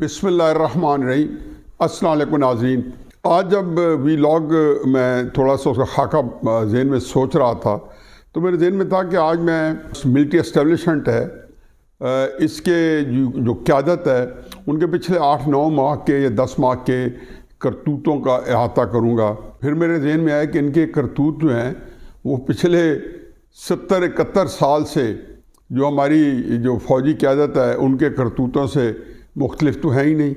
बिस्मिल्लाहिर्रहमानिर्रहीम। अस्सलाम वालेकुम नाज़रीन। आज जब वीलॉग मैं थोड़ा सा उसका खाका जहन में सोच रहा था तो मेरे जहन में था कि आज मैं मिलिट्री एस्टेब्लिशमेंट है इसके जो क़यादत है उनके पिछले 8-9 माह के या 10 माह के करतूतों का अहाता करूँगा। फिर मेरे जहन में आया कि इनके करतूत जो हैं वो पिछले 70-71 साल से जो हमारी जो फ़ौजी क़यादत है उनके करतूतों से मुख्तलिफ तो है ही नहीं।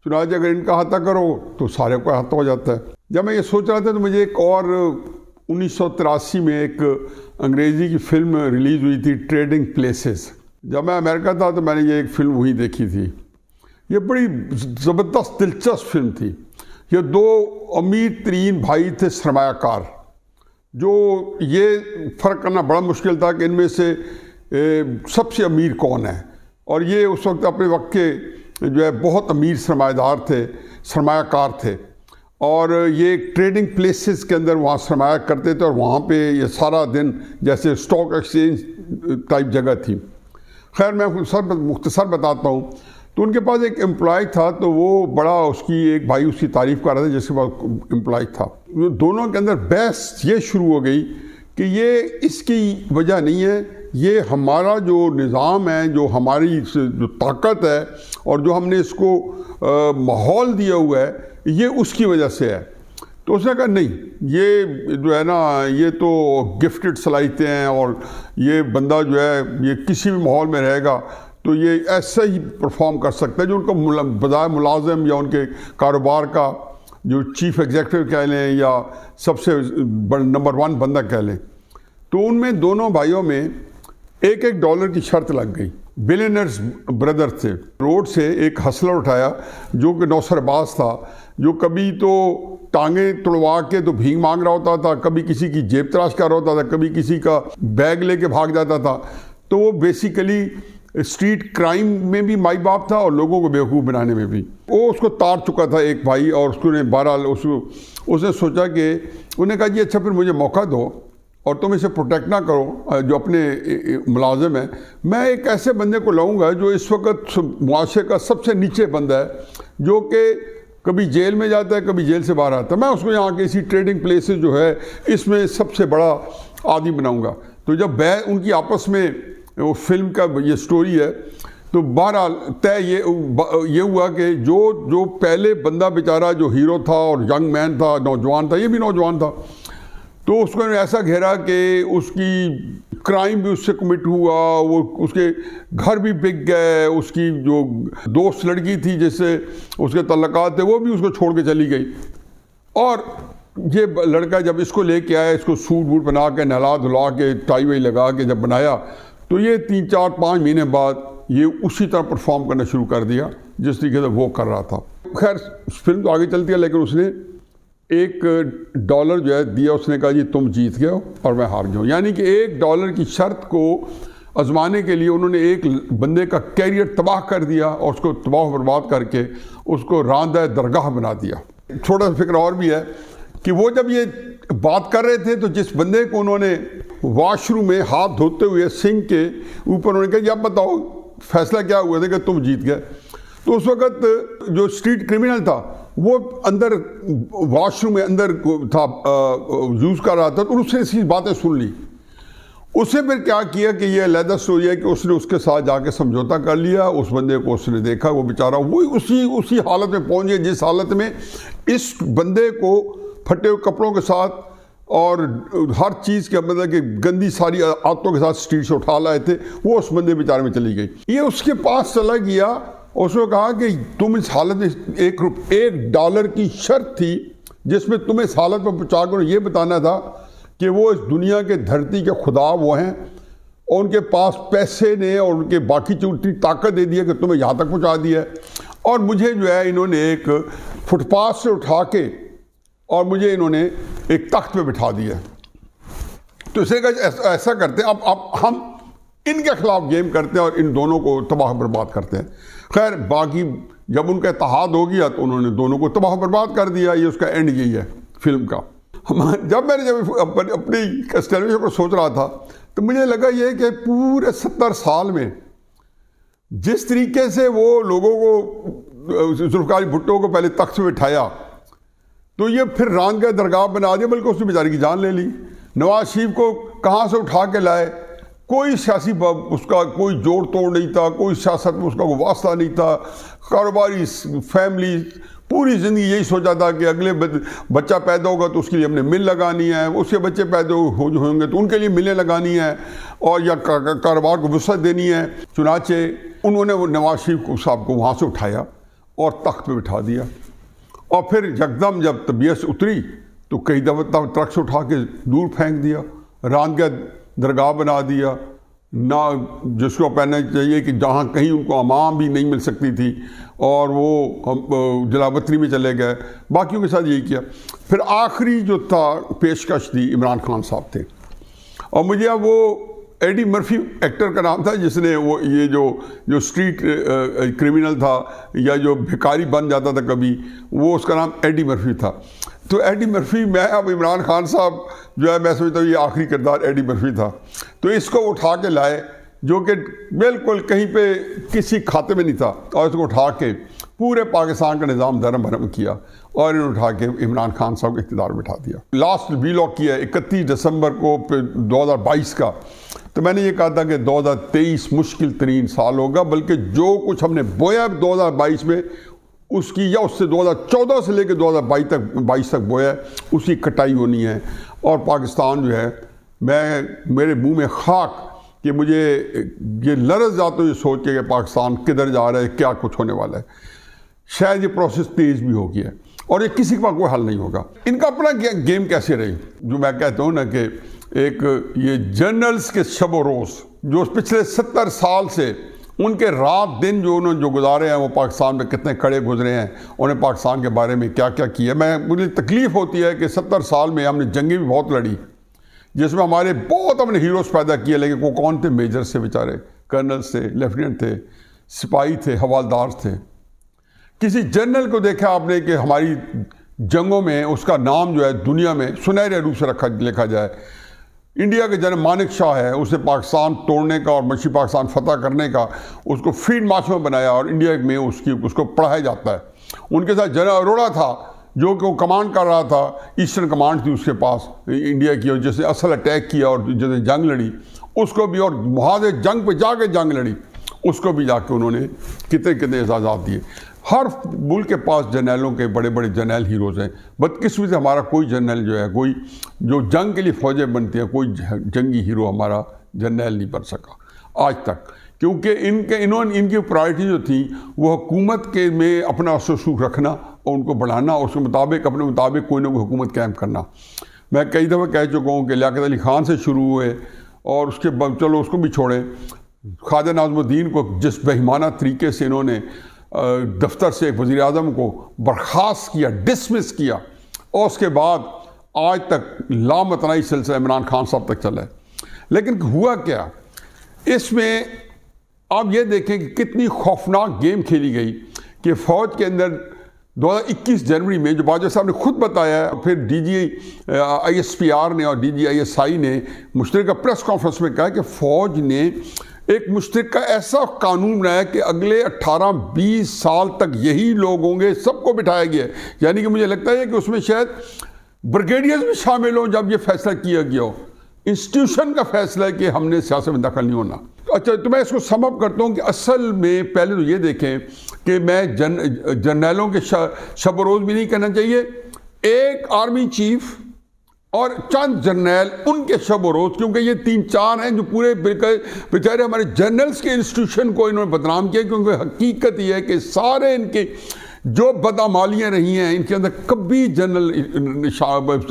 चुनांचे अगर इनका अहाता करो तो सारे को अहाता हो जाता है। जब मैं ये सोच रहा था तो मुझे एक और 1983 में एक अंग्रेज़ी की फ़िल्म रिलीज़ हुई थी, ट्रेडिंग प्लेसेस। जब मैं अमेरिका था तो मैंने ये एक फ़िल्म वही देखी थी। ये बड़ी ज़बरदस्त दिलचस्प फ़िल्म थी। ये 2 अमीर तरीन भाई थे सरमायाकार, जो ये फ़र्क करना बड़ा मुश्किल था कि इनमें से सबसे अमीर कौन है। और ये उस वक्त अपने वक्त के जो है बहुत अमीर सरमायादार थे, सरमायाकार थे। और ये ट्रेडिंग प्लेसेस के अंदर वहाँ सरमाया करते थे और वहाँ पे ये सारा दिन जैसे स्टॉक एक्सचेंज टाइप जगह थी। खैर मैं मुख्तसर बताता हूँ। तो उनके पास एक एम्प्लॉय था, तो वो बड़ा उसकी एक भाई उसकी तारीफ़ कर रहा था जिसके पास एम्प्लॉय था। दोनों के अंदर बहस ये शुरू हो गई कि ये इसकी वजह नहीं है, ये हमारा जो निज़ाम है, जो हमारी जो ताकत है और जो हमने इसको माहौल दिया हुआ है, ये उसकी वजह से है। तो उसने कहा नहीं, ये जो है ना ये तो गिफ्टेड सलाहियतें हैं और ये बंदा जो है ये किसी भी माहौल में रहेगा तो ये ऐसा ही परफॉर्म कर सकता है जो उनका बजाय मुलाजिम या उनके कारोबार का जो चीफ एग्जीक्यूटिव कह लें या सबसे नंबर 1 बंदा कह लें। तो उनमें दोनों भाइयों में $1 की शर्त लग गई। बिलियनर्स ब्रदर थे। रोड से एक हसलर उठाया जो कि नौसरबाज था, जो कभी तो टांगे तुड़वा के तो भीख मांग रहा होता था, कभी किसी की जेब तराश कर रहा होता था, कभी किसी का बैग लेके भाग जाता था। तो वो बेसिकली स्ट्रीट क्राइम में भी माई बाप था और लोगों को बेवकूफ़ बनाने में भी। वो उसको तार चुका था एक भाई, और उसने बहरहाल उसने सोचा कि उन्हें कहा जी अच्छा फिर मुझे मौका दो और तुम इसे प्रोटेक्ट ना करो जो अपने मुलाजिम है। मैं एक ऐसे बंदे को लाऊंगा जो इस वक्त मुआशरे का सबसे नीचे बंदा है, जो कि कभी जेल में जाता है, कभी जेल से बाहर आता है। मैं उसको यहाँ के इसी ट्रेडिंग प्लेसेस जो है इसमें सबसे बड़ा आदमी बनाऊंगा। तो जब उनकी आपस में वो फिल्म का ये स्टोरी है, तो बहरहाल तय ये हुआ कि जो पहले बंदा बेचारा जो हीरो था और यंग मैन था, नौजवान था, ये भी नौजवान था, तो उसको ऐसा घेरा कि उसकी क्राइम भी उससे कमिट हुआ, वो उसके घर भी बिक गए, उसकी जो दोस्त लड़की थी जिससे उसके तल्लुकात थे वो भी उसको छोड़ के चली गई। और ये लड़का जब इसको लेके आया, इसको सूट बूट बना के नहला धुला के टाई वाई लगा के जब बनाया, तो ये 3-4-5 महीने बाद ये उसी तरह परफॉर्म करना शुरू कर दिया जिस तरीके से वो कर रहा था। खैर फिल्म तो आगे चलती है, लेकिन उसने $1 जो है दिया। उसने कहा जी तुम जीत गए हो और मैं हार गया हूँ। यानी कि $1 की शर्त को आजमाने के लिए उन्होंने एक बंदे का कैरियर तबाह कर दिया और उसको तबाह बर्बाद करके उसको रांदा दरगाह बना दिया। छोटा सा फिक्र और भी है कि वो जब ये बात कर रहे थे तो जिस बंदे को उन्होंने वॉशरूम में हाथ धोते हुए सिंक के ऊपर उन्होंने कहा अब बताओ फैसला क्या हुआ था कि तुम जीत गए। तो उस वक्त जो स्ट्रीट क्रिमिनल था वो अंदर वॉशरूम में अंदर था, यूज़ कर रहा था, तो उसने इसकी बातें सुन ली। उसने फिर क्या किया कि ये अलहदा स्टोरी है कि उसने उसके साथ जाके समझौता कर लिया। उस बंदे को उसने देखा, वो बेचारा वही उसी हालत में पहुंच गया जिस हालत में इस बंदे को फटे हुए कपड़ों के साथ और हर चीज़ के मतलब कि गंदी सारी आदतों के साथ स्ट्रीट से उठा लाए थे, वो उस बंदे बेचारे में चली गई। ये उसके पास चला गया, उसने कहा कि तुम इस हालत में $1 की शर्त थी जिसमें तुम्हें इस हालत में पहुँचा कर ये बताना था कि वो इस दुनिया के धरती के खुदा वो हैं और उनके पास पैसे ने और उनके बाकी चूटी ताकत दे दी है कि तुम्हें यहाँ तक पहुँचा दिया है। और मुझे जो है इन्होंने एक फुटपाथ से उठा के और मुझे इन्होंने एक तख्त पे बिठा दिया। तो इसे ऐसा करते हैं, अब हम इनके खिलाफ गेम करते हैं और इन दोनों को तबाह बर्बाद करते हैं। खैर बाकी जब उनका इत्तेहाद हो गया तो उन्होंने दोनों को तबाह बर्बाद कर दिया। ये उसका एंड यही है फिल्म का। जब अपनी टेलीविजन को सोच रहा था तो मुझे लगा ये कि पूरे 70 साल में जिस तरीके से वो लोगों को जुल्फ़िकार अली भुट्टो को पहले तख्त पे बिठाया, तो ये फिर रांग का दरगाह बना दिया, बल्कि उसने बेचारे की जान ले ली। नवाज शरीफ को कहाँ से उठा के लाए, कोई सियासी उसका कोई जोड़ तोड़ नहीं था, कोई सियासत में उसका कोई वास्ता नहीं था, कारोबारी फैमिली, पूरी ज़िंदगी यही सोचा था कि अगले बच्चा पैदा होगा तो उसके लिए हमने मिल लगानी है, उसके बच्चे पैदा होंगे तो उनके लिए मिलें लगानी है और या कारोबार को वसअत देनी है। चुनाचे उन्होंने वो नवाज शरीफ साहब को वहाँ से उठाया और तख्त पे बिठा दिया, और फिर यकदम जब तबीयत उतरी तो कई दफ़ा ट्रक से उठा के दूर फेंक दिया, रांग का दरगाह बना दिया ना, जिसको कहना चाहिए कि जहाँ कहीं उनको अमाम भी नहीं मिल सकती थी, और वो जलावतनी में चले गए, बाकियों के साथ यही किया। फिर आखिरी जो था पेशकश थी इमरान खान साहब थे, और मुझे अब वो एडी मर्फी एक्टर का नाम था जिसने वो ये जो स्ट्रीट क्रिमिनल था या जो भिखारी बन जाता था कभी, वो उसका नाम एडी मर्फी था। तो एडी मर्फी, मैं अब इमरान खान साहब जो है मैं समझता हूँ ये आखिरी किरदार एडी मर्फी था, तो इसको उठा के लाए जो कि बिल्कुल कहीं पे किसी खाते में नहीं था, और इसको उठा के पूरे पाकिस्तान का निज़ाम धर्म भरम किया और इन्होंने उठा के इमरान खान साहब को इक़्तिदार में बिठा दिया। लास्ट वीलॉग किया 31 दिसंबर को 2022 का, तो मैंने ये कहा था कि 2023 मुश्किल तरीन साल होगा, बल्कि जो कुछ हमने बोया 2022 में उसकी, या उससे 2014 से लेकर 2022 तक बोया, उसकी कटाई होनी है। और पाकिस्तान जो है, मेरे मुंह में खाक कि मुझे ये लरज़ जाता है ये सोच के कि पाकिस्तान किधर जा रहा है, क्या कुछ होने वाला है। शायद ये प्रोसेस तेज़ भी हो गया है और ये किसी के पास कोई हल नहीं होगा। इनका अपना गेम कैसे रही, जो मैं कहता हूँ ना कि एक ये जर्नल्स के शब व रोज़ जो पिछले 70 साल से उनके रात दिन जो उन्होंने जो गुजारे हैं, वो पाकिस्तान में कितने कड़े गुजरे हैं, उन्हें पाकिस्तान के बारे में क्या क्या किया। मुझे तकलीफ़ होती है कि 70 साल में हमने जंगें भी बहुत लड़ी, जिसमें हमारे बहुत हमने हीरोज़ पैदा किए, लेकिन वो कौन थे? मेजर से बेचारे, कर्नल्स थे, लेफ्टिनेंट थे, सिपाही थे, हवालदार थे। किसी जनरल को देखा आपने कि हमारी जंगों में उसका नाम जो है दुनिया में सुनहरे रूप से लिखा जाए? इंडिया के जनरल मानिक शाह है, उसे पाकिस्तान तोड़ने का और मशी पाकिस्तान फतह करने का उसको फील्ड मार्शल बनाया और इंडिया में उसको पढ़ाया जाता है। उनके साथ जनरल अरोड़ा था जो कि वो कमांड कर रहा था, ईस्टर्न कमांड थी उसके पास इंडिया की, और जिसने असल अटैक किया और जिसने जंग लड़ी उसको भी, और वहाँ से जंग पे जाके जंग लड़ी उसको भी जाके उन्होंने कितने कितने एजाज़ात दिए। हर मुल्क के पास जर्नलों के बड़े बड़े जर्नल हीरोज़ हैं। बदकिस्मती से हमारा कोई जर्नल जो है, कोई जो जंग के लिए फ़ौजें बनती हैं, कोई जंगी हीरो हमारा जर्नल नहीं बन सका आज तक, क्योंकि इनकी प्रायोरिटी जो थी वो हुकूमत के में अपना अससूख रखना और उनको बढ़ाना और उसके मुताबिक अपने मुताबिक कोई ना कोई हुकूमत कायम करना। मैं कई दफ़ा कह चुका हूँ कि लियाकत अली ख़ान से शुरू हुए और उसके बाद चलो उसको भी छोड़ें, ख्वाजा नाज़मुद्दीन को जिस बेईमाना तरीके से इन्होंने दफ्तर से वज़ीर आज़म को बर्खास्त किया, डिसमिस किया, और उसके बाद आज तक लामतनाई सिलसिला इमरान खान साहब तक चला है। लेकिन हुआ क्या इसमें, आप ये देखें कि कितनी खौफनाक गेम खेली गई कि फ़ौज के अंदर 2021 जनवरी में, जो बाजवा साहब ने खुद बताया, फिर DG ISPR ने और DG ISI ने मुश्तरका प्रेस कॉन्फ्रेंस में कहा कि फ़ौज ने एक मुश्तरका ऐसा कानून बनाया कि अगले 18-20 साल तक यही लोग होंगे, सबको बिठाया गया। यानी कि मुझे लगता है कि उसमें शायद ब्रिगेडियर्स भी शामिल हों जब ये फैसला किया गया हो। इंस्टीट्यूशन का फैसला है कि हमने सियासत में दखल नहीं होना। अच्छा, तो मैं इसको समअप करता हूँ कि असल में पहले तो ये देखें कि मैं जर्नलों के शब रोज़ भी नहीं कहना चाहिए, एक आर्मी चीफ और चंद जर्नल उनके शब रोज़, क्योंकि ये 3-4 हैं जो पूरे बेचारे हमारे जर्नल्स के इंस्टीट्यूशन को इन्होंने बदनाम किया। क्योंकि हकीकत ये है कि सारे इनके जो बदअमालियाँ रही हैं, इनके अंदर कभी जनरल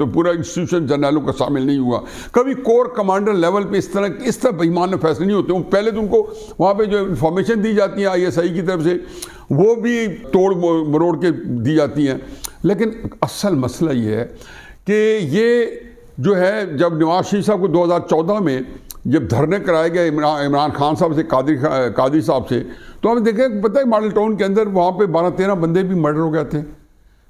पूरा इंस्टीट्यूशन जर्नलों का शामिल नहीं हुआ। कभी कोर कमांडर लेवल पे इस तरह बेईमान फैसले नहीं होते। पहले तो उनको वहाँ पे जो इन्फॉर्मेशन दी जाती है ISI की तरफ से, वो भी तोड़ मरोड़ के दी जाती हैं। लेकिन असल मसला ये है कि ये जो है, जब नवाज शरीफ साहब को 2014 में जब धरने कराए गए इमरान खान साहब से, कादरी साहब से, तो हमें देखें, पता है मॉडल टाउन के अंदर वहाँ पे 12-13 बंदे भी मर्डर हो गए थे।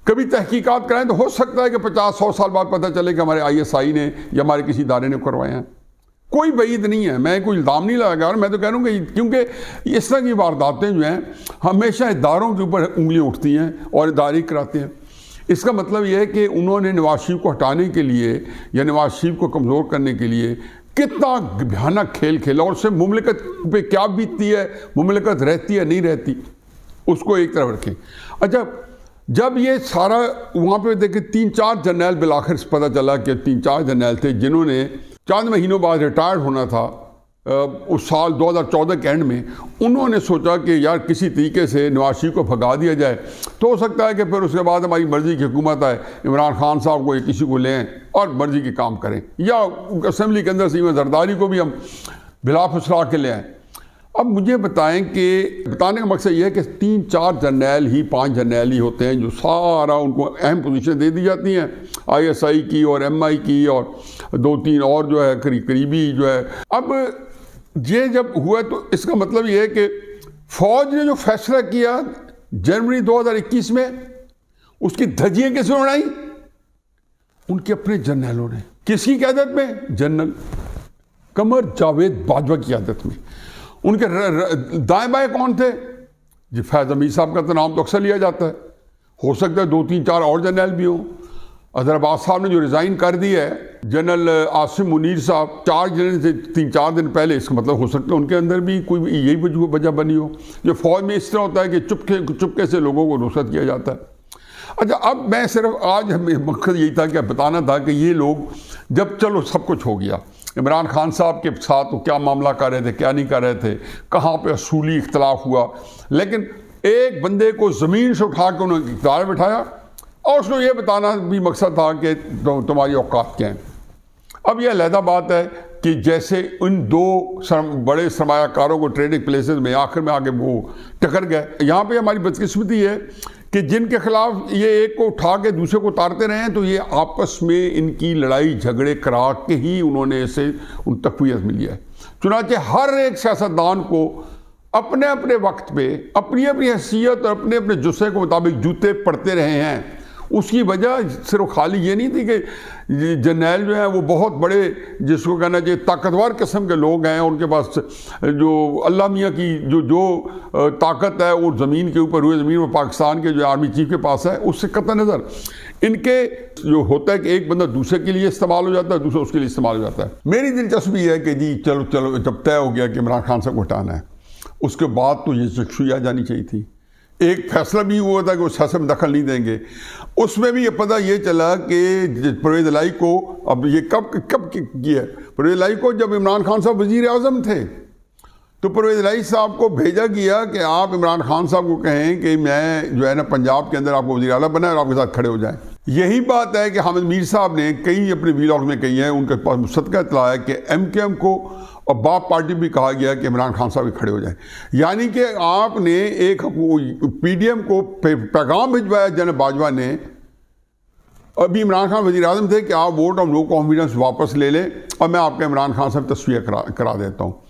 कभी तहकीकात कराएं तो हो सकता है कि 50-100 साल बाद पता चले कि हमारे ISI ने या हमारे किसी इदारे ने करवाए हैं। कोई बईद नहीं है, मैं कोई इल्ज़ाम नहीं लगा रहा, मैं तो कह रहा हूँ कि क्योंकि इस तरह की वारदातें जो हैं हमेशा इदारों के ऊपर उंगलियाँ उठती हैं और इदारे कराते हैं। इसका मतलब यह है कि उन्होंने नवाज शरीफ को हटाने के लिए या नवाज शरीफ को कमज़ोर करने के लिए कितना भयानक खेल खेला, और उससे मुमलिकत पे क्या बीतती है, मुमलिकत रहती है नहीं रहती, उसको एक तरफ रखें। अच्छा, जब ये सारा वहाँ पे देखे 3-4 जर्नैल बिलाखिर पता चला कि 3-4 जर्नैल थे जिन्होंने चंद महीनों बाद रिटायर्ड होना था उस साल 2014 के एंड में, उन्होंने सोचा कि यार किसी तरीके से नवाज शरीफ को भगा दिया जाए, तो हो सकता है कि फिर उसके बाद हमारी मर्ज़ी की हुकूमत आए, इमरान खान साहब को या किसी को लें और मर्ज़ी के काम करें, या असम्बली के अंदर से जरदारी को भी हम बिला फुसला के ले आएँ। अब मुझे बताएं कि बताने का मकसद ये है कि 3-4 जर्नैल ही 5 जर्नैल ही होते हैं जो सारा उनको अहम पोजीशन दे दी जाती हैं, ISI की और MI की और 2-3 और जो है करीबी जो है। अब ये जब हुआ तो इसका मतलब ये है कि फ़ौज ने जो फैसला किया जनवरी 2021 में, उसकी धज्जियाँ किसने उड़ाई? उनके अपने जर्नैलों ने। किसकी क़यादत में? जनरल कमर जावेद बाजवा की क़यादत में। उनके दाएं बाएं कौन थे? जी फैज़ हमीद साहब का तो नाम तो अक्सर लिया जाता है, हो सकता है 2-3-4 और जर्नल भी हों। अजहर अब्बास साहब ने जो रिज़ाइन कर दिया है, जनरल आसिम मुनीर साहब 4 जनवरी से 3-4 दिन पहले, इसका मतलब हो सकता है उनके अंदर भी कोई यही वजह बनी हो। जो फ़ौज में इस तरह होता है कि चुपके से लोगों को रुख़सत किया जाता है। अच्छा, अब मैं सिर्फ आज हमें मकसद यही था कि बताना था कि ये लोग जब चलो सब कुछ हो गया, इमरान खान साहब के साथ वो क्या मामला कर रहे थे, क्या नहीं कर रहे थे, कहाँ पे असूली इख्तलाफ हुआ, लेकिन एक बंदे को ज़मीन से उठा के उन्होंने इक़्तिदार बिठाया और उसको ये बताना भी मकसद था कि तुम्हारी औकात क्या है। अब यह अलहदा बात है कि जैसे उन 2 बड़े सरमायाकारों को ट्रेडिंग प्लेसेस में आखिर में आके वो टकर गए। यहाँ पे हमारी बदकिस्मती है कि जिनके खिलाफ ये एक को उठा के दूसरे को उतारते रहे हैं, तो ये आपस में इनकी लड़ाई झगड़े करा के ही उन्होंने इसे उन तक़वियत मिली है। चुनांचे हर एक सियासतदान को अपने अपने वक्त पे अपनी अपनी हैसियत और अपने अपने जुस्से के मुताबिक जूते पड़ते रहे हैं। उसकी वजह सिर्फ खाली ये नहीं थी कि जर्नैल जो हैं वो बहुत बड़े, जिसको कहना चाहिए ताकतवर किस्म के लोग हैं, उनके पास जो अल्लाह मियाँ की जो ताकत है वो ज़मीन के ऊपर हुए, ज़मीन में पाकिस्तान के जो आर्मी चीफ के पास है, उससे कतई नज़र इनके जो होता है कि एक बंदा दूसरे के लिए इस्तेमाल हो जाता है, दूसरा उसके लिए इस्तेमाल हो जाता है। मेरी दिलचस्पी है कि जी चलो जब तय हो गया कि इमरान खान साहब को हटाना है, उसके बाद तो ये शिकसूई आ जानी चाहिए थी। एक फैसला भी हुआ था कि वो सियासत में दखल नहीं देंगे। उसमें भी ये पता ये चला कि परवेज़ इलाही को, अब ये कब किया, परवेज़ इलाही को जब इमरान खान साहब वज़ीर आज़म थे तो परवेज़ इलाही साहब को भेजा गया कि आप इमरान खान साहब को कहें कि मैं जो है ना पंजाब के अंदर आपको वज़ीर आला बनाए और आपके साथ खड़े हो जाएं। यही बात है कि हामिद मीर साहब ने कई अपने वीलॉग में कही है, उनके पास मुसद्दक़ा इत्तला है कि MKM को और बाप पार्टी भी कहा गया कि इमरान खान साहब खड़े हो जाएं। यानी कि आपने एक PDM को पैगाम भिजवाया जनरल बाजवा ने, अभी इमरान खान वज़ीर आज़म थे, कि आप वोट ऑफ नो कॉन्फिडेंस वापस ले लें और मैं आपका इमरान खान साहब तस्वीर करा देता हूँ।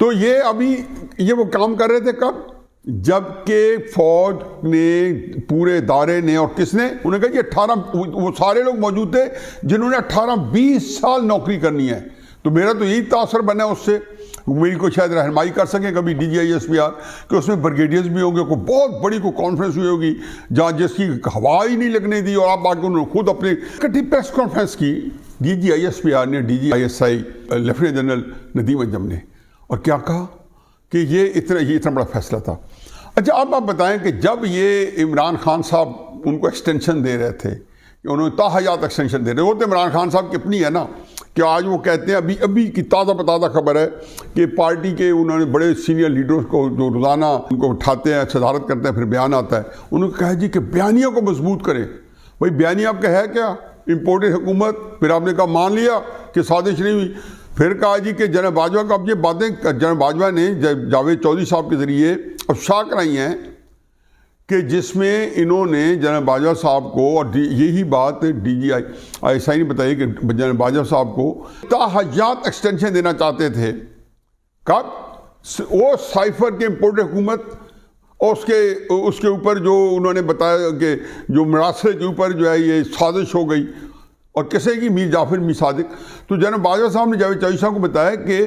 तो ये अभी ये वो काम कर रहे थे कब? जबकि फौज ने, पूरे इदारे ने और किसने, उन्होंने कहा कि 18 वो सारे लोग मौजूद थे जिन्होंने 18-20 साल नौकरी करनी है। तो मेरा तो यही तासर बना उससे, मेरी को शायद रहनुमाई कर सकें कभी DGI-SPR कि उसमें ब्रिगेडियर्स भी होंगे, कोई बहुत बड़ी कोई कॉन्फ्रेंस हुई होगी जहाँ जिसकी हवा ही नहीं लगने दी, और आप आके उन्होंने खुद अपनी इकट्ठी प्रेस कॉन्फ्रेंस की DGI-SPR ने, DGI-SI lieutenant general Nadeem Anjum ने, और क्या कहा कि ये इतना बड़ा फैसला था। अच्छा, अब आप बताएं कि जब ये इमरान खान साहब उनको एक्सटेंशन दे रहे थे, कि उन्होंने ताहयात एक्सटेंशन दे रहे, वो तो इमरान खान साहब की अपनी है ना, कि आज वो कहते हैं, अभी की ताज़ा खबर है कि पार्टी के उन्होंने बड़े सीनियर लीडर्स को जो रोज़ाना उनको उठाते हैं, सदारत करते हैं, फिर बयान आता है, उन्होंने कहा जी कि बयानियों को मजबूत करें। भाई बयानिया आपका है क्या? इम्पोर्टेड हुकूमत। फिर आपने कहा मान लिया कि साजिश नहीं हुई। फिर कहा जी कि जनरल बाजवा का, अब ये बातें जनरल बाजवा ने जावेद चौधरी साहब के ज़रिए अफशा कराई हैं कि जिसमें इन्होंने जनरल बाजवा साहब को, और यही बात DGI-SI ने बताई कि जनरल बाजवा साहब को ताहयात एक्सटेंशन देना चाहते थे। कब? वो साइफर के इम्पोर्टेड हुकूमत और उसके ऊपर जो उन्होंने बताया कि जो मरासले के ऊपर जो है ये साजिश हो गई, और किसे की मीर जाफर मीर सादिक। तो जनाब बाजवा साहब ने जावेद चौधरी साहब को बताया कि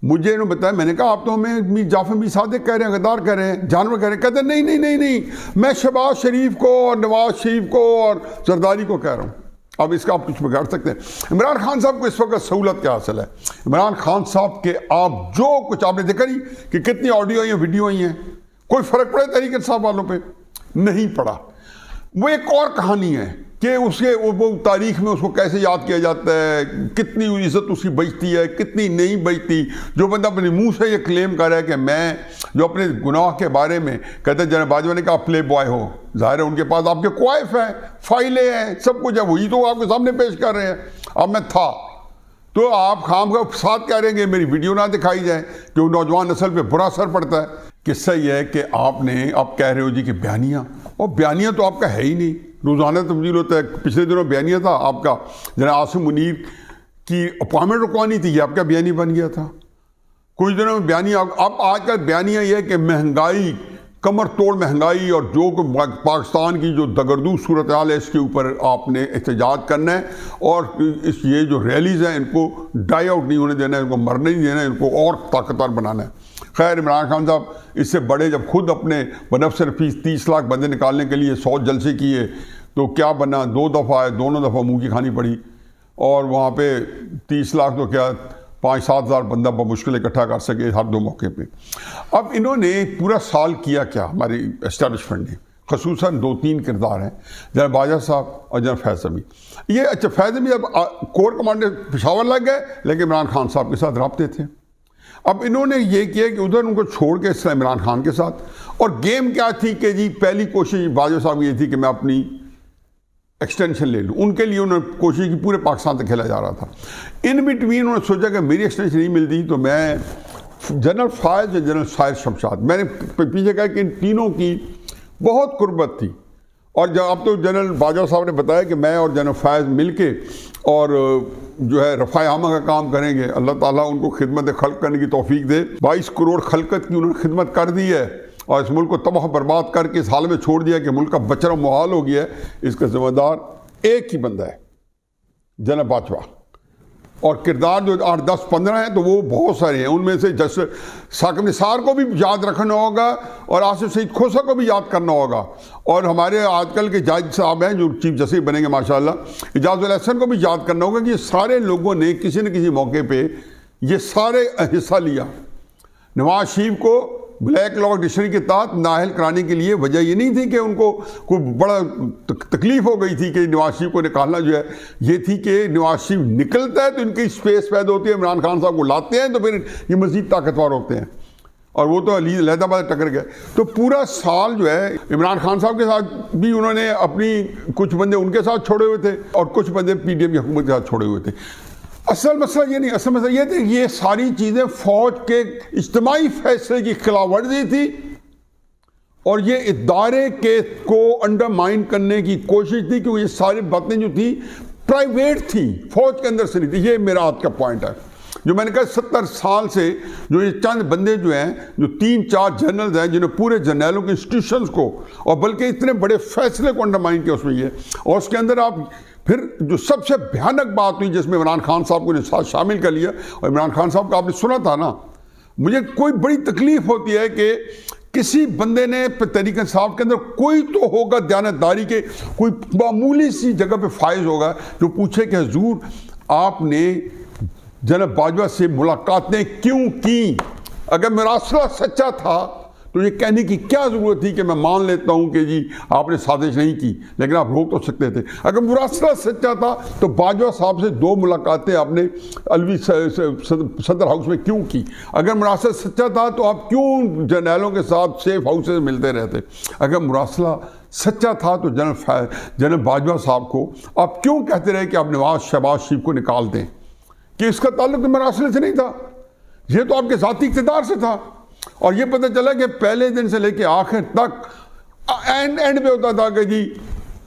मुझे इन्होंने बताया, मैंने कहा आप तो हमें मीर जाफर मीर सादिक कह रहे हैं, गद्दार कह रहे हैं, जानवर कह रहे हैं। कहते नहीं नहीं नहीं नहीं, मैं शहबाज शरीफ को और नवाज शरीफ को और जरदारी को कह रहा हूँ। अब इसका आप कुछ बिगाड़ सकते हैं। इमरान खान साहब को इस वक्त सहूलत क्या हासिल है? इमरान खान साहब के आप जो कुछ आपने देखा नहीं कि कितनी ऑडियो आई वीडियो आई हैं, कोई फर्क पड़े तहरीक इंसाफ वालों पे? नहीं पड़ा। वो एक और कहानी है कि उसके वो तारीख में उसको कैसे याद किया जाता है, कितनी इज्जत उसकी बचती है, कितनी नहीं बचती। जो बंदा अपने मुंह से ये क्लेम कर रहा है कि मैं जो अपने गुनाह के बारे में कहते हैं, जनाब बाजवा ने कहा प्ले बॉय हो, जाहिर है उनके पास आपके क्वाइफ हैं, फाइलें हैं, सब कुछ है, वही तो आपके सामने पेश कर रहे हैं। अब मैं था तो आप खाम का साथ कह रहे हैं कि मेरी वीडियो ना दिखाई जाए कि नौजवान नस्ल पे बुरा असर पड़ता है। किस्सा ये है कि आपने अब कह रहे हो जी कि बयानिया, और बयानिया तो आपका है ही नहीं, रोज़ाना तब्दील होता है। पिछले दिनों बयानिया था आपका, जनाब आसिम मुनीर की अपॉइंटमेंट रुकवानी थी, ये आपका बयानी बन गया था। कुछ दिनों में बयानिया, अब आजकल बयानिया ये है कि महंगाई, कमर तोड़ महंगाई और जो पाकिस्तान की जो दगरदू सूरत हाल है इसके ऊपर आपने एहतजाज करना है, और ये जो रैलीज़ हैं इनको डाई आउट नहीं होने देना है, इनको मरने नहीं देना है, इनको और ताकतवर बनाना है। खैर, इमरान खान साहब इससे बड़े जब खुद अपने बनफ्स फीस 30 लाख बंदे निकालने के लिए 100 जलसे किए तो क्या बना, 2 दफ़ा है, दोनों दफ़ा मुँह की खानी पड़ी। और वहाँ पे 30 लाख तो क्या 5-7 हज़ार बंदा मुश्किल इकट्ठा कर सके हर 2 मौके पे। अब इन्होंने पूरा साल किया क्या हमारी एस्टेब्लिशमेंट ने, खसूसन 2-3 किरदार हैं, जनाब बाजवा साहब और जनाब फैज़ अमी। ये अच्छा, फैज़ अमी अब कोर कमांडर पेशावर लग गए, लेकिन इमरान खान साहब के साथ रबते थे। अब इन्होंने ये किया कि उधर उनको छोड़ के इस इमरान खान के साथ, और गेम क्या थी कि जी पहली कोशिश बाजवा साहब ये थी कि मैं अपनी एक्सटेंशन ले लूँ। उनके लिए उन्होंने कोशिश की, पूरे पाकिस्तान तक खेला जा रहा था। इन बिटवीन उन्होंने सोचा कि मेरी एक्सटेंशन नहीं मिलती तो मैं जनरल फायज या जनरल साहिर शमशाद, मैंने पीछे कहा कि इन तीनों की बहुत कुर्बत थी। और जब अब तो जनरल बाजवा साहब ने बताया कि मैं और जनरल फायज मिल के और जो है रफ़ा आमा का काम करेंगे। अल्लाह ताला उनको खिदमत खल्क करने की तौफीक दे। 22 करोड़ खलकत की उन्होंने खिदमत कर दी है और इस मुल्क को तबाह बर्बाद करके इस हाल में छोड़ दिया कि मुल्क का बचना मुहाल हो गया है। इसका जिम्मेदार एक ही बंदा है, जनरल बाजवा। और किरदार जो 8, 10, 15 हैं तो वो बहुत सारे हैं। उनमें से जस्टिस साकिब निसार को भी याद रखना होगा और आसिफ सईद खोसा को भी याद करना होगा, और हमारे आजकल के जज साहब हैं जो चीफ जस्टिस बनेंगे माशाल्लाह, इजाजुल हसन को भी याद करना होगा कि ये सारे लोगों ने किसी न किसी मौके पे ये सारे हिस्सा लिया। नवाज शरीफ को ब्लैक लॉ डिक्शनरी के तहत नाअहल कराने के लिए वजह ये नहीं थी कि उनको कोई बड़ा तकलीफ हो गई थी कि नवाज शरीफ को निकालना जो है, ये थी कि नवाज शरीफ निकलता है तो इनकी स्पेस पैदा होती है, इमरान खान साहब को लाते हैं तो फिर ये मज़ीद ताकतवर होते हैं, और वो तो लहदाबाद टकर गए। तो पूरा साल जो है इमरान खान साहब के साथ भी उन्होंने अपनी कुछ बंदे उनके साथ छोड़े हुए थे और कुछ बंदे PDM की हुकूमत के साथ छोड़े हुए थे। असल मसला ये नहीं, असल मसला ये थी ये सारी चीज़ें फ़ौज के इज्तिमाई फैसले की खिलाफ वर्जी थी और ये इदारे के को अंडरमाइन करने की कोशिश थी, क्योंकि ये सारी बातें जो थी प्राइवेट थी, फौज के अंदर से नहीं थी। ये मेरा आज का पॉइंट है जो मैंने कहा 70 साल से जो ये चंद बंदे जो हैं, जो 3-4 जनरल्स हैं जिन्होंने पूरे जनरलों के इंस्टीट्यूशंस को और बल्कि इतने बड़े फैसले को अंडरमाइन किया उसमें ये, और उसके अंदर आप फिर जो सबसे भयानक बात हुई जिसमें इमरान खान साहब को साथ शामिल कर लिया, और इमरान खान साहब का आपने सुना था ना, मुझे कोई बड़ी तकलीफ होती है कि किसी बंदे ने तहरीक इंसाफ के अंदर कोई तो होगा दयानतदारी के, कोई मामूली सी जगह पे फाइज होगा जो पूछे कि हुजूर आपने जनाब बाजवा से मुलाकातें क्यों की? अगर मुरासला सच्चा था तो ये कहने की क्या ज़रूरत थी कि मैं मान लेता हूँ कि जी आपने साजिश नहीं की, लेकिन आप रोक तो सकते थे। अगर मुरासला सच्चा था तो बाजवा साहब से 2 मुलाकातें आपने अलवी सदर हाउस में क्यों की? अगर मुरासला सच्चा था तो आप क्यों जर्नैलों के साथ सेफ हाउस से मिलते रहते? अगर मुरासला सच्चा था तो जनरल बाजवा साहब को आप क्यों कहते रहे कि आप शहबाज शरीफ को निकाल दें? कि इसका ताल्लुक तो मुरासले से नहीं था, ये तो आपके ज़ाती इक़्तिदार से था। और ये पता चला कि पहले दिन से लेके आखिर तक एंड पे होता था कि जी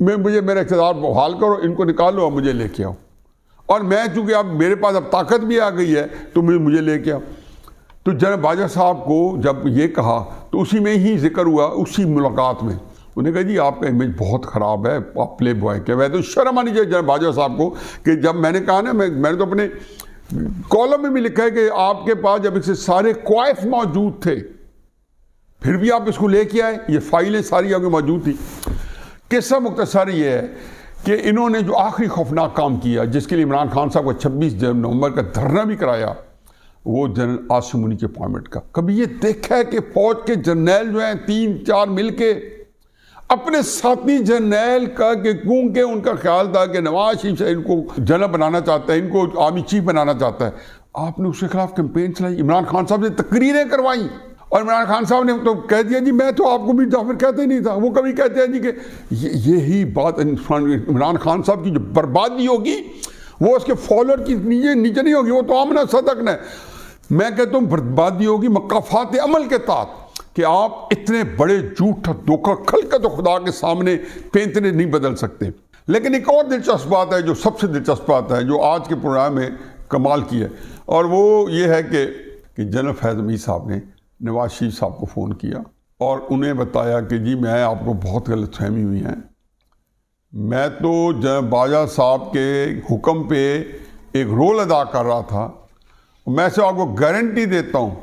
मुझे मेरा इक़्तिदार बहाल करो, इनको निकालो और मुझे लेके आओ, और मैं चूँकि अब मेरे पास अब ताकत भी आ गई है तो मुझे लेके आओ। तो जनरल बाजवा साहब को जब ये कहा तो उसी में ही जिक्र हुआ, उसी मुलाकात में उन्होंने कहा जी आपका इमेज बहुत ख़राब है, आप प्ले बॉय के। वह तो शर्म आनी चाहिए जनाब बाजवा साहब को कि जब मैंने कहा ना, मैंने तो अपने कॉलम में भी लिखा है कि आपके पास जब इससे सारे क्वाइफ मौजूद थे फिर भी आप इसको लेके आए, ये फाइलें सारी आपके मौजूद थी। किस्सा मुख्तसर ये है कि इन्होंने जो आखिरी खौफनाक काम किया, जिसके लिए इमरान खान साहब को 26 नवंबर का धरना भी कराया, वो जनरल आसिम मुनी के अपॉइंटमेंट का। कभी ये देखा है कि फौज के जर्नैल जो हैं 3-4 मिलके अपने साथी जर्नैल का के कूं के उनका ख्याल था कि नवाज शरीफ से इनको जनरल बनाना चाहता है, इनको आर्मी चीफ बनाना चाहता है। आपने उसके खिलाफ कैंपेन चलाई, इमरान खान साहब ने तकरीरें करवाई और इमरान खान साहब ने तो कह दिया जी मैं तो आपको भी जाफिर कहते ही नहीं था। वो कभी कहते हैं जी कि यही बात इमरान खान साहब की जो बर्बादी होगी वो उसके फॉलोअर की नीचे नहीं होगी, वो तो आमना सदक ने। मैं कहता हूँ बर्बादी होगी मकाफात अमल के तहत कि आप इतने बड़े झूठ धोखा खल के तो खुदा के सामने पेंतने नहीं बदल सकते। लेकिन एक और दिलचस्प बात है, जो सबसे दिलचस्प बात है जो आज के प्रोग्राम में कमाल की है, और वो ये है कि जनरल फैज़ हमीद साहब ने नवाज शरीफ साहब को फ़ोन किया और उन्हें बताया कि जी मैं आपको बहुत गलतफहमी हुई है, मैं तो जनरल बाजवा साहब के हुक्म पे एक रोल अदा कर रहा था। मैं से आपको गारंटी देता हूँ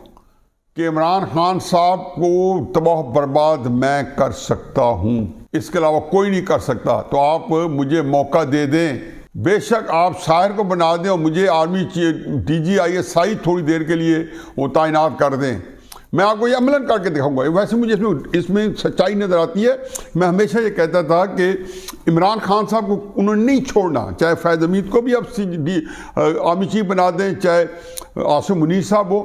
कि इमरान खान साहब को तबाह बर्बाद मैं कर सकता हूँ, इसके अलावा कोई नहीं कर सकता। तो आप मुझे मौका दे दें, बेशक आप शायर को बना दें और मुझे आर्मी DGISI थोड़ी देर के लिए वो तैनात कर दें, मैं आपको ये अमलन करके दिखाऊंगा। वैसे मुझे इसमें सच्चाई नज़र आती है। मैं हमेशा ये कहता था कि इमरान खान साहब को उन्होंने नहीं छोड़ना, चाहे फैज़ हमीद को भी अब आर्मी चीफ बना दें, चाहे आसिम मुनीर साहब हो,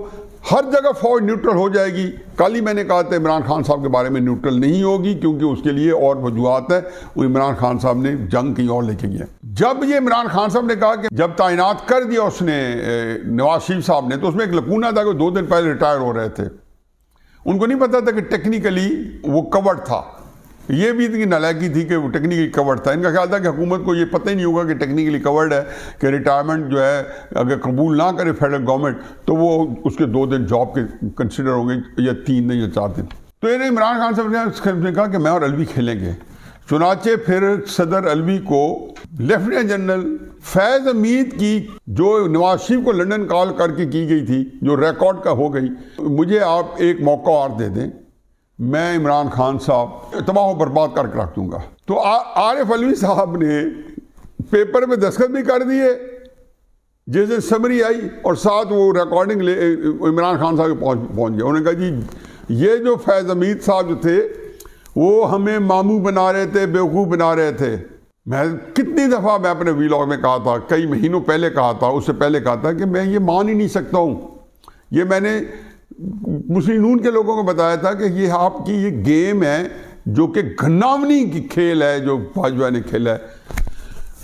हर जगह फौज न्यूट्रल हो जाएगी। कल ही मैंने कहा था इमरान खान साहब के बारे में न्यूट्रल नहीं होगी, क्योंकि उसके लिए और वजूहत है। वो इमरान खान साहब ने जंग कहीं और लेके गया। जब ये इमरान खान साहब ने कहा कि जब तैनात कर दिया उसने नवाज शरीफ साहब ने, तो उसमें एक लकूना था कि 2 दिन पहले रिटायर हो रहे थे। उनको नहीं पता था कि टेक्निकली वो कवर्ड था। ये भी इनकी नालायकी थी कि वो टेक्निकली कवर्ड था। इनका ख्याल था कि हुकूमत को ये पता ही नहीं होगा कि टेक्निकली कवर्ड है, कि रिटायरमेंट जो है अगर कबूल ना करे फेडरल गवर्नमेंट तो वो उसके 2 दिन जॉब के कंसिडर होंगे, या 3 दिन या 4 दिन। तो इन्हें इमरान खान साहब ने कहा कि मैं और अलवी खेलेंगे। चुनाचे फिर सदर अलवी को लेफ्टिनेंट जनरल फैज़ हमीद की जो नवाज शरीफ को लंदन कॉल करके की गई थी, जो रिकॉर्ड का हो गई, मुझे आप एक मौका और दे दें, मैं इमरान खान साहब तबाह बर्बाद करके रख दूंगा। तो आरिफ अलवी साहब ने पेपर में दस्तखत भी कर दिए जिस दिन समरी आई, और साथ वो रिकॉर्डिंग इमरान खान साहब पहुंच गया। उन्होंने कहा जी ये जो फैज़ हमीद साहब जो थे वो हमें मामू बना रहे थे, बेवकूफ़ बना रहे थे। मैं कितनी दफ़ा मैं अपने वीलॉग में कहा था, कई महीनों पहले कहा था, उससे पहले कहा था कि मैं ये मान ही नहीं सकता हूँ। ये मैंने मुस्लिम नून के लोगों को बताया था कि ये आपकी ये गेम है जो कि घनावनी की खेल है जो बाजवा ने खेला है।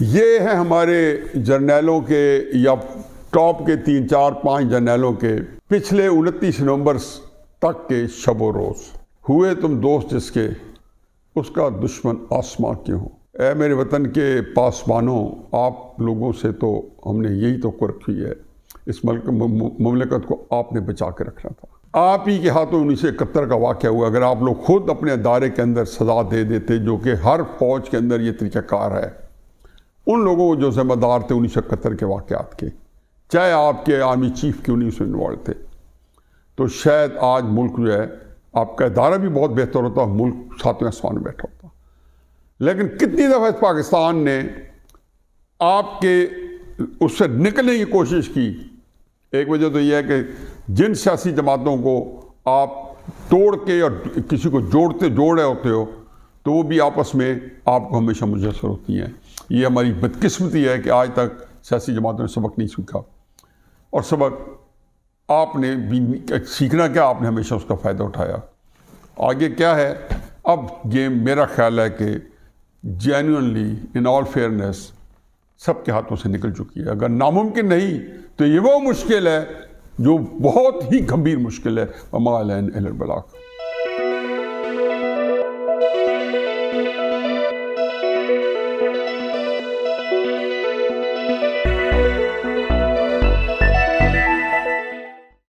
ये है हमारे जर्नैलों के या टॉप के 3-4-5 जर्नैलों के पिछले 29 नवंबर तक के शबो रोज़। हुए तुम दोस्त जिसके उसका दुश्मन आसमां क्यों हो। ऐ मेरे वतन के पासबानों, आप लोगों से तो हमने यही तो रखी है, इस मुमलिकत को आपने बचा के रखना था। आप ही के हाथों 1971 का वाक़या हुआ। अगर आप लोग खुद अपने अदारे के अंदर सज़ा दे देते, जो कि हर फौज के अंदर ये तरीक़ाकार है, उन लोगों को जो ज़िम्मेदार थे 1971 के वाक़यात के, चाहे आपके आर्मी चीफ क्यों नहीं उसमें इन्वॉल्व थे, तो शायद आज मुल्क जो है आपका इदारा भी बहुत बेहतर होता, मुल्क 7वें आसमान में बैठा होता। लेकिन कितनी दफ़ा इस पाकिस्तान ने आपके उससे निकलने की कोशिश की। एक वजह तो यह है कि जिन सियासी जमातों को आप तोड़ के और किसी को जोड़ रहे होते हो, तो वो भी आपस में आपको हमेशा मुयस्सर होती हैं। ये हमारी बदकिस्मती है कि आज तक सियासी जमातों ने सबक नहीं सीखा, और सबक आपने भी सीखना क्या, आपने हमेशा उसका फ़ायदा उठाया। आगे क्या है, अब गेम मेरा ख्याल है कि जेन्युइनली इन ऑल फेयरनेस सबके हाथों से निकल चुकी है। अगर नामुमकिन नहीं तो ये वो मुश्किल है जो बहुत ही गंभीर मुश्किल है। वमा अलैना इल्लल बलाग।